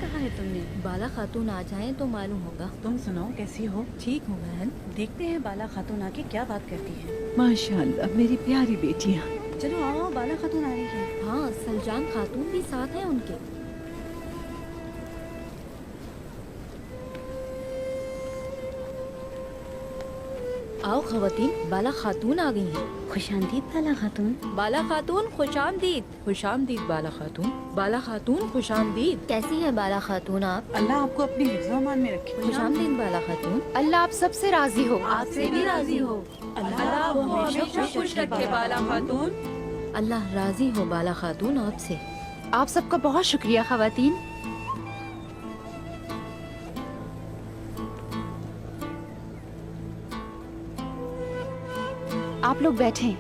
کہا ہے تم نے؟ بالا خاتون آ جائیں تو معلوم ہوگا. تم سناؤ کیسی ہو؟ ٹھیک ہوں بہن. دیکھتے ہیں بالا خاتون آ کے کیا بات کرتی ہے. ماشاءاللہ میری پیاری بیٹیاں. چلو آؤ، بالا خاتون آ رہی ہے. ہاں سلجان خاتون بھی ساتھ ہیں ان کے. آؤ خواتین، بالا خاتون آ گئی ہیں. خوش آمدید بالا خاتون. بالا خاتون خوش آمدید. خوش آمدید بالا خاتون. بالا خاتون خوش آمدید. کیسی ہے بالا خاتون آپ؟ اللہ آپ کو اپنی حفظ و امان میں رکھے. خوش آمدید بالا خاتون. اللہ آپ سب سے راضی ہو. آپ سے بھی راضی ہو. اللہ آپ کو ہمیشہ خوش رکھے بالا خاتون. اللہ راضی ہو بالا خاتون آپ سے. آپ سب کا بہت شکریہ خواتین. آپ لوگ بیٹھیں.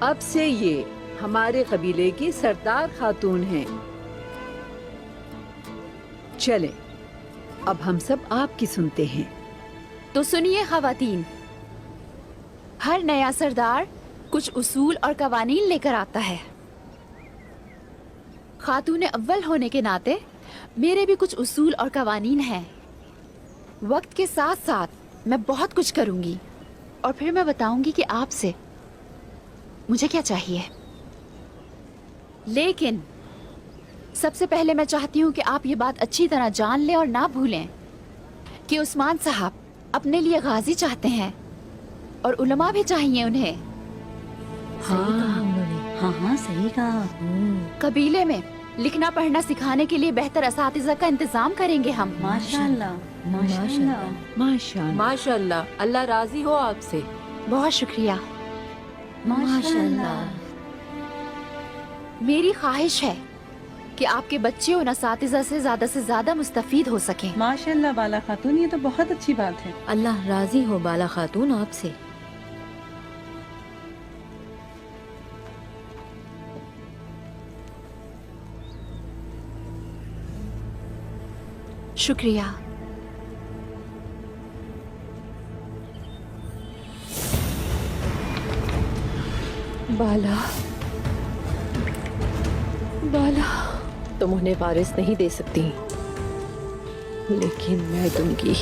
اب سے یہ ہمارے قبیلے کی سردار خاتون ہیں. چلیں اب ہم سب آپ کی سنتے ہیں. تو سنیے خواتین، ہر نیا سردار کچھ اصول اور قوانین لے کر آتا ہے. خاتون اول ہونے کے ناطے میرے بھی کچھ اصول اور قوانین ہیں. وقت کے ساتھ ساتھ میں بہت کچھ کروں گی اور پھر میں بتاؤں گی کہ آپ سے مجھے کیا چاہیے. لیکن سب سے پہلے میں چاہتی ہوں کہ آپ یہ بات اچھی طرح جان لیں اور نہ بھولیں کہ عثمان صاحب اپنے لیے غازی چاہتے ہیں اور علماء بھی چاہیے انہیں. ہاں صحیح کہا. قبیلے میں لکھنا پڑھنا سکھانے کے لیے بہتر اساتذہ کا انتظام کریں گے ہم. ماشاءاللہ ماشاءاللہ ماشاءاللہ. ماشاءاللہ اللہ راضی ہو آپ سے. بہت شکریہ. ماشاءاللہ. میری خواہش ہے کہ آپ کے بچے ان اساتذہ سے زیادہ مستفید ہو سکیں. ماشاءاللہ بالا خاتون، یہ تو بہت اچھی بات ہے. اللہ راضی ہو بالا خاتون آپ سے. شکریہ. بالا بالا تم انہیں وارث نہیں دے سکتی، لیکن میں دوں گی.